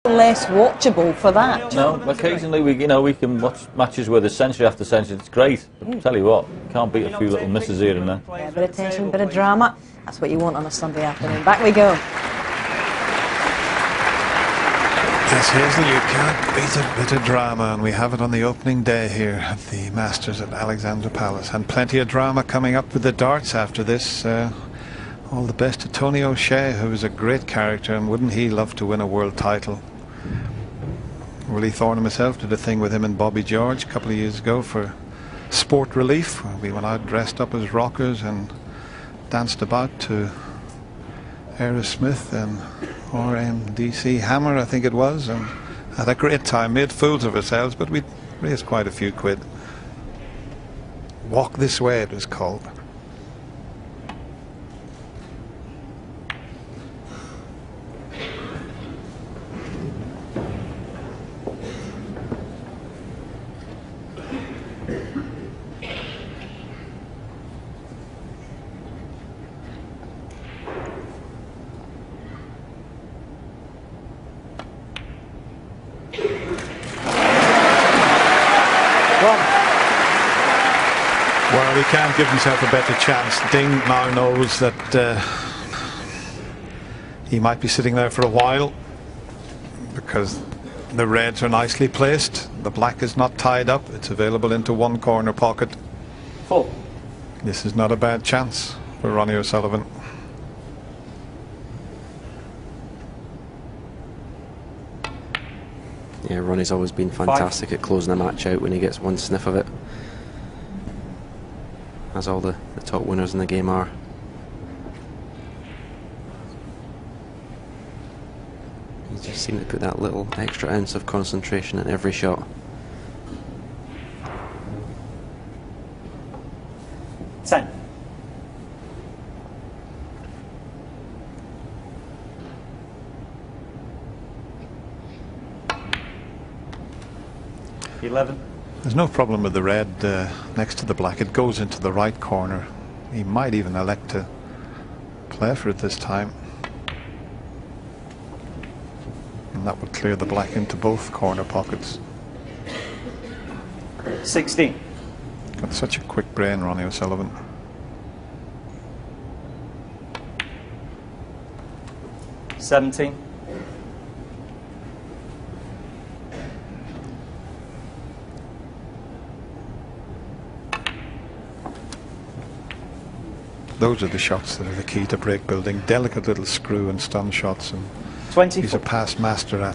less watchable for that. No, occasionally we can watch matches where there's century after century. It's great. But tell you what, can't beat a few little misses here and there. Yeah, a bit of tension, a bit of drama. That's what you want on a Sunday afternoon. Back we go. Yes, Hazel, you can't beat a bit of drama, and we have it on the opening day here at the Masters at Alexandra Palace, and plenty of drama coming up with the darts after this. All the best to Tony O'Shea, who is a great character, and wouldn't he love to win a world title? Willie Thorne himself did a thing with him and Bobby George a couple of years ago for sport relief. We went out dressed up as rockers and danced about to Aerosmith and RMDC Hammer, I think it was, and had a great time, made fools of ourselves, but we raised quite a few quid. Walk This Way it was called. Well, he can't give himself a better chance. Ding now knows that he might be sitting there for a while because the reds are nicely placed. The black is not tied up. It's available into one corner pocket. Full. This is not a bad chance for Ronnie O'Sullivan. Yeah, Ronnie's always been fantastic at closing a match out when he gets one sniff of it, as all the top winners in the game are. He just seemed to put that little extra ounce of concentration in every shot. Ten. There's no problem with the red next to the black. It goes into the right corner. He might even elect to play for it this time, and that would clear the black into both corner pockets. 16. Got such a quick brain, Ronnie O'Sullivan. $17. Those are the shots that are the key to break building. Delicate little screw and stun shots, and 24. he's a past master at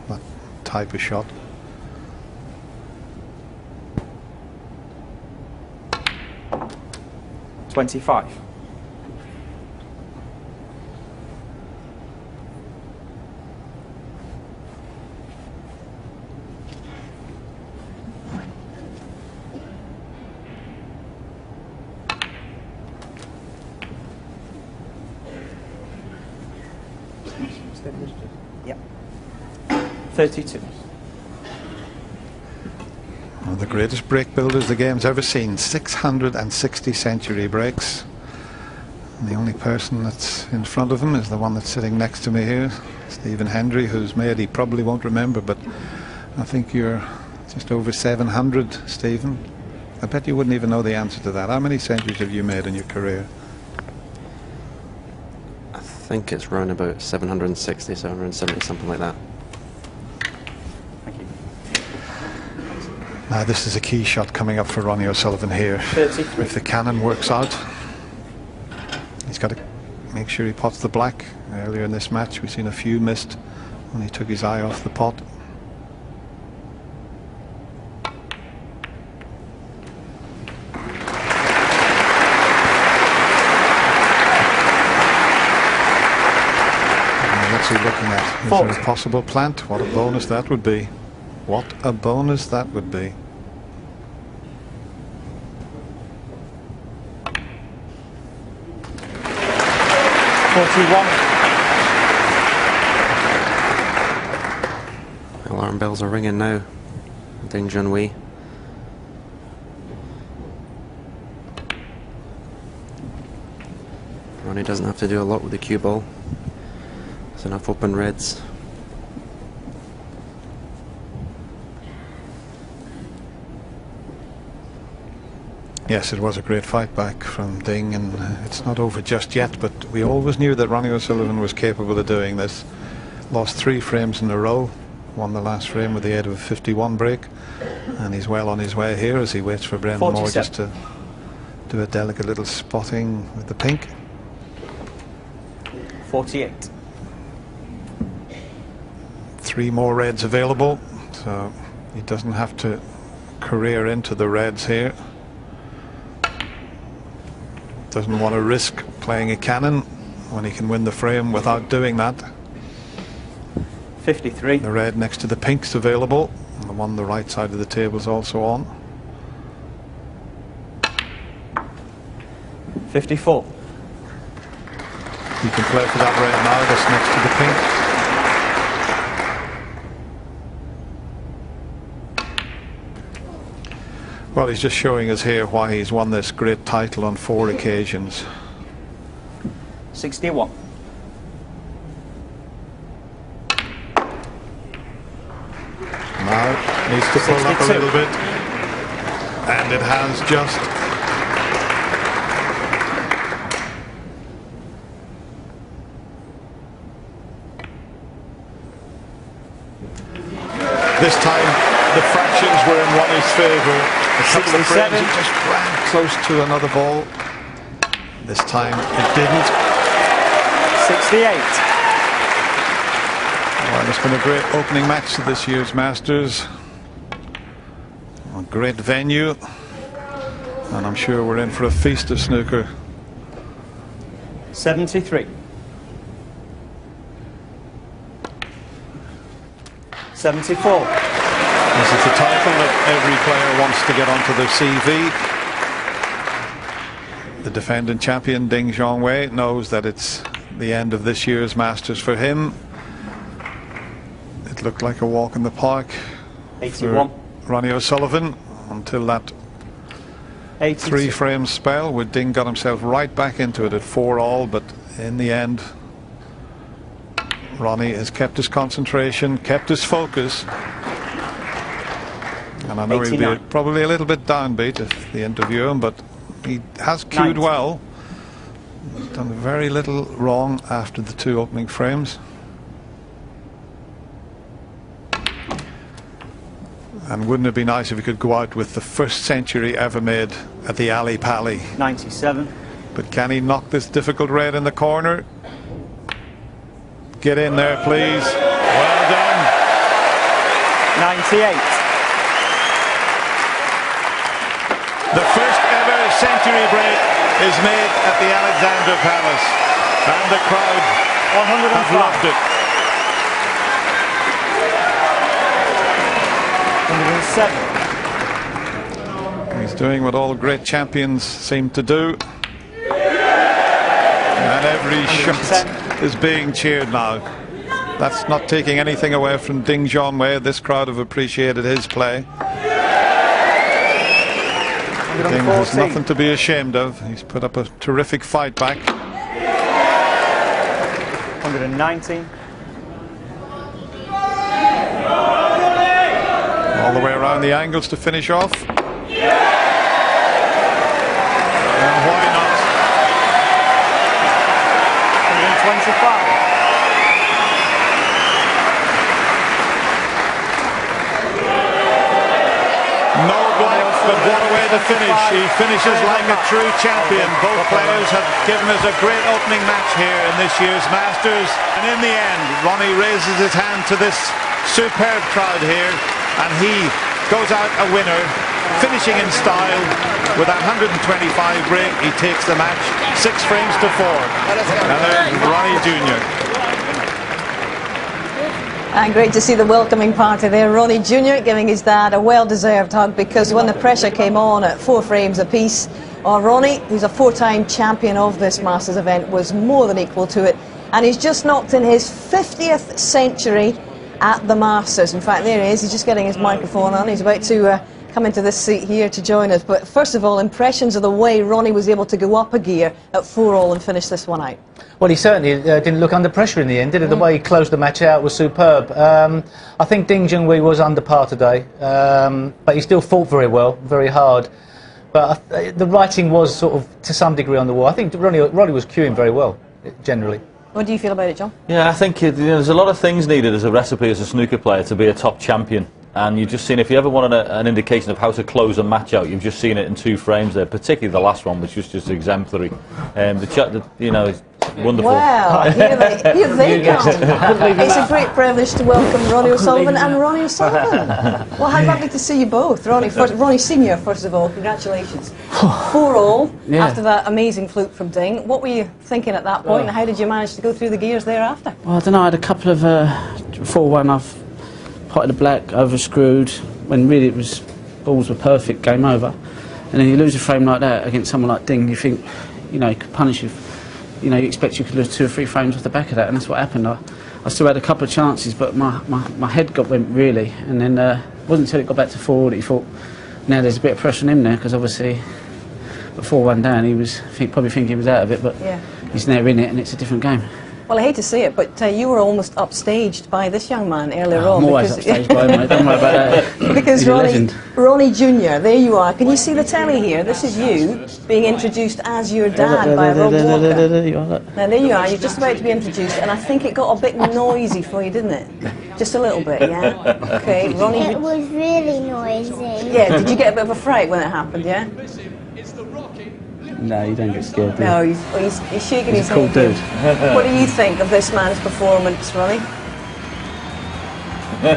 that type of shot. $25. Yep. 32. One of the greatest break builders the game's ever seen. 660 century breaks. And the only person that's in front of him is the one that's sitting next to me here, Stephen Hendry, who's made, he probably won't remember, but I think you're just over 700, Stephen. I bet you wouldn't even know the answer to that. How many centuries have you made in your career? I think it's around about 760, 770, something like that. Thank you. Now this is a key shot coming up for Ronnie O'Sullivan here. 33. If the cannon works out, he's got to make sure he pots the black. Earlier in this match we've seen a few missed when he took his eye off the pot. What's he looking at? Is there a possible plant? What a bonus that would be. What a bonus that would be. Alarm bells are ringing now down Junhui. Ronnie doesn't have to do a lot with the cue ball. There's enough open reds Yes, it was a great fight back from Ding, and it's not over just yet, but we always knew that Ronnie O'Sullivan was capable of doing this. Lost 3 frames in a row, won the last frame with the aid of a 51 break, and he's well on his way here as he waits for Brendan Moore just to do a delicate little spotting with the pink. 48. 3 more reds available, so he doesn't have to career into the reds here. Doesn't want to risk playing a cannon when he can win the frame without doing that. 53. The red next to the pink's available, and the one on the right side of the table is also on. 54. He can play for that red now, that's next to the pink. Well, he's just showing us here why he's won this great title on 4 occasions. 61. Now needs to pull up a little bit, and it has just. This time the fractions were in Ronnie's favour. A couple of frames, it just ran close to another ball. This time it didn't. 68. Well, it's been a great opening match to this year's Masters. A great venue, and I'm sure we're in for a feast of snooker. 73. 74. This is the title that every player wants to get onto their CV. The defending champion Ding Junhui knows that it's the end of this year's Masters for him. It looked like a walk in the park 81. for Ronnie O'Sullivan until that 82. 3 frame spell where Ding got himself right back into it at 4-all, but in the end Ronnie has kept his concentration, kept his focus, and I know 89. he'll be probably a little bit downbeat if they interview him, but he has cued 90. well. He's done very little wrong after the 2 opening frames. And wouldn't it be nice if he could go out with the first century ever made at the Ali Pali? 97. But can he knock this difficult red in the corner? Get in there, please. Well done. 98. The first ever century break is made at the Alexandra Palace, and the crowd have loved it. 107. He's doing what all great champions seem to do, and every shot is being cheered now. That's not taking anything away from Ding Junhui. This crowd have appreciated his play. Ding has nothing to be ashamed of. He's put up a terrific fight back. 119. All the way around the angles to finish off. And why not? 125. No black, but what a way to finish. He finishes like a true champion. Both players have given us a great opening match here in this year's Masters. And in the end, Ronnie raises his hand to this superb crowd here, and he goes out a winner, finishing in style with a 125 break. He takes the match 6 frames to 4. And there's Ronnie Jr. And great to see the welcoming party there. Ronnie Jr. giving his dad a well-deserved hug, because when the pressure came on at 4 frames apiece, Ronnie, who's a 4-time champion of this Masters event, was more than equal to it. And he's just knocked in his 50th century at the Masters. In fact, there he is. He's just getting his microphone on. He's about to come into this seat here to join us. But first of all, impressions of the way Ronnie was able to go up a gear at 4-all and finish this one out. Well, he certainly didn't look under pressure in the end, did he? The way he closed the match out was superb. I think Ding Junhui was under par today, but he still fought very well, very hard. But the writing was sort of to some degree on the wall. I think Ronnie was cueing very well, generally. What do you feel about it, John? Yeah, I think there's a lot of things needed as a recipe as a snooker player to be a top champion. And you've just seen, if you ever wanted an indication of how to close a match out, you've just seen it in 2 frames there, particularly the last one, which was just exemplary. You know, it's wonderful. Wow, here they come. It's a great privilege to welcome Ronnie O'Sullivan and Ronnie O'Sullivan. Well, how lovely to see you both. Ronnie Senior, first of all, congratulations. 4-all after that amazing fluke from Ding. What were you thinking at that point, and how did you manage to go through the gears thereafter? Well, I don't know, I had a couple of 4-1, I've potted the black, overscrewed, when really it was, balls were perfect, game over. And then you lose a frame like that against someone like Ding, you think, you know, he could punish you. You know, you expect you could lose 2 or 3 frames off the back of that, and that's what happened. I still had a couple of chances, but my head went really, and then it wasn't until it got back to 4 that he thought, now there's a bit of pressure on him there, because obviously, at 4-1 down, he was probably thinking he was out of it, but he's now in it, and it's a different game. Well, I hate to say it, but you were almost upstaged by this young man earlier on. I'm always upstaged by him, mate. Don't worry about that. Because He's a legend. Ronnie Jr., there you are. Can you see the telly here? This is you being introduced as your dad by Rob Walker. Now, there you are. You're just about to be introduced, and I think it got a bit noisy for you, didn't it? Just a little bit, yeah? Okay, Ronnie. It was really noisy. Yeah, did you get a bit of a fright when it happened, yeah? No, you don't get scared, do you? No, he's shaking his He's a cool head. dude. What do you think of this man's performance, Ronnie?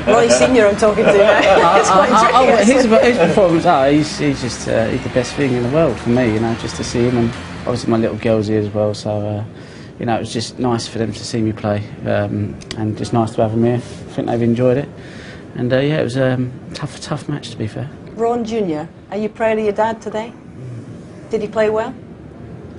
Ronnie Senior, I'm talking to now. It's quite tricky, his performance, he's just he's the best thing in the world for me, you know, just to see him, and obviously my little girl's here as well, so you know, it was just nice for them to see me play, and just nice to have them here. I think they've enjoyed it, and yeah, it was a tough match, to be fair. Ron Jr., are you proud of your dad today? Did he play well?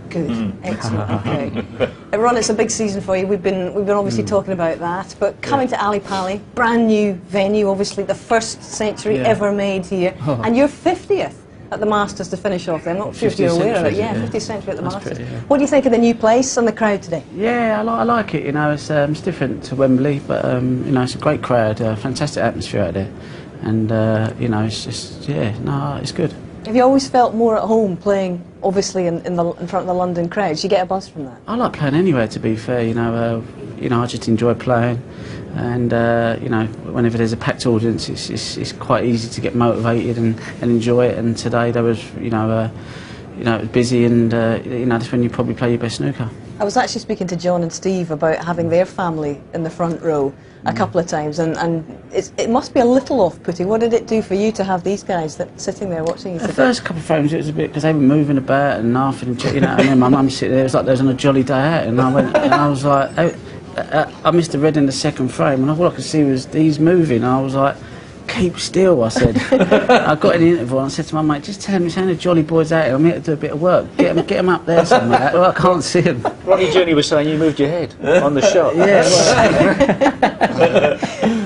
Good, excellent. Okay. Ron, it's a big season for you. We've been obviously talking about that. But coming to Ali Pali, brand new venue, obviously the first century ever made here, and your 50th at the Masters to finish off. I'm not sure if you're aware of it. Yeah, 50th century at the Masters. Pretty, What do you think of the new place and the crowd today? Yeah, I like it. You know, it's different to Wembley, but you know, it's a great crowd, fantastic atmosphere out there, and you know, it's just it's good. Have you always felt more at home playing, obviously, in front of the London crowds? You get a buzz from that? I like playing anywhere, to be fair. You know, I just enjoy playing, and you know, whenever there's a packed audience, it's quite easy to get motivated and enjoy it. And today there was, it was busy, and you know, that's when you probably play your best snooker. I was actually speaking to John and Steve about having their family in the front row a couple of times, and it must be a little off-putting. What did it do for you to have these guys sitting there watching you? The first couple of frames it was a bit, because they were moving about and laughing, and you know, and then my mum sitting there, it was like they was on a jolly day out, and I went, and I was like, I missed the red in the second frame, and all I could see was these moving, and I was like, keep still, I said. I got in the interval and I said to my mate, just tell him he's only a jolly boys out here, I'm here to do a bit of work. Get him up there somewhere. Well, I can't see him. Ronnie Jr. was saying you moved your head on the shot. Yeah, well,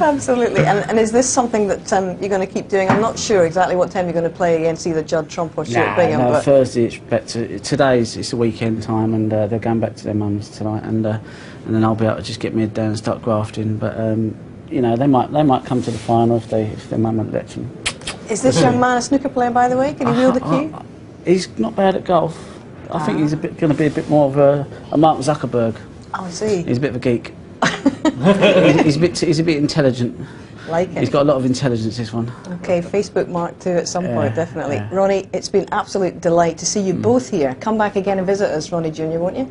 absolutely. And is this something that you're going to keep doing? I'm not sure exactly what time you're going to play against either Judd Trump or Stuart Bingham. No, but Thursday. It's back to today's. It's a weekend time, and they're going back to their mums tonight, and then I'll be able to just get my head down and start grafting. But you know, they might come to the final if their mum won't let them. Is this young man a snooker player, by the way? Can he wield the cue? He's not bad at golf. I think he's going to be a bit more of a Mark Zuckerberg. Oh, I see. He's a bit of a geek. he's a bit intelligent. Like it. He's got a lot of intelligence, this one. Okay, Facebook Mark too at some point, definitely. Yeah. Ronnie, it's been absolute delight to see you both here. Come back again and visit us, Ronnie Jr., won't you?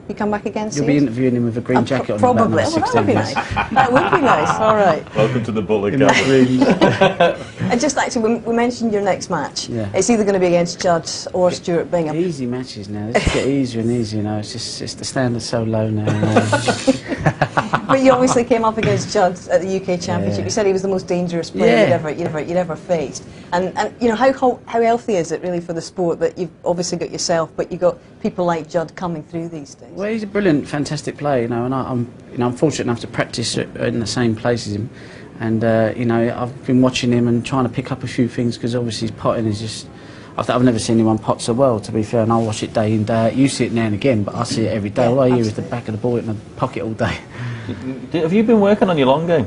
You come back again soon? You'll be interviewing him with a green jacket on. Probably. Well, that would be nice. That would be nice. All right. Welcome to the Butler Gallery. And just actually, we mentioned your next match. Yeah. It's either going to be against Judd or Stuart Bingham. Easy matches now. This get easier and easier, you know. It's the standard's so low now. But you obviously came up against Judd at the UK Championship. Yeah. You said he was the most dangerous player you'd ever faced. And you know, how healthy is it really for the sport that you've obviously got yourself, but you've got people like Judd coming through these days? Well, he's a brilliant, fantastic player, you know, and I'm fortunate enough to practice in the same place as him. And you know, I've been watching him and trying to pick up a few things, because obviously his potting is just. I've never seen anyone pot so well, to be fair, and I watch it day in, day out. You see it now and again, but I see it every day. All I hear is the back of the ball in the pocket all day. Have you been working on your long game?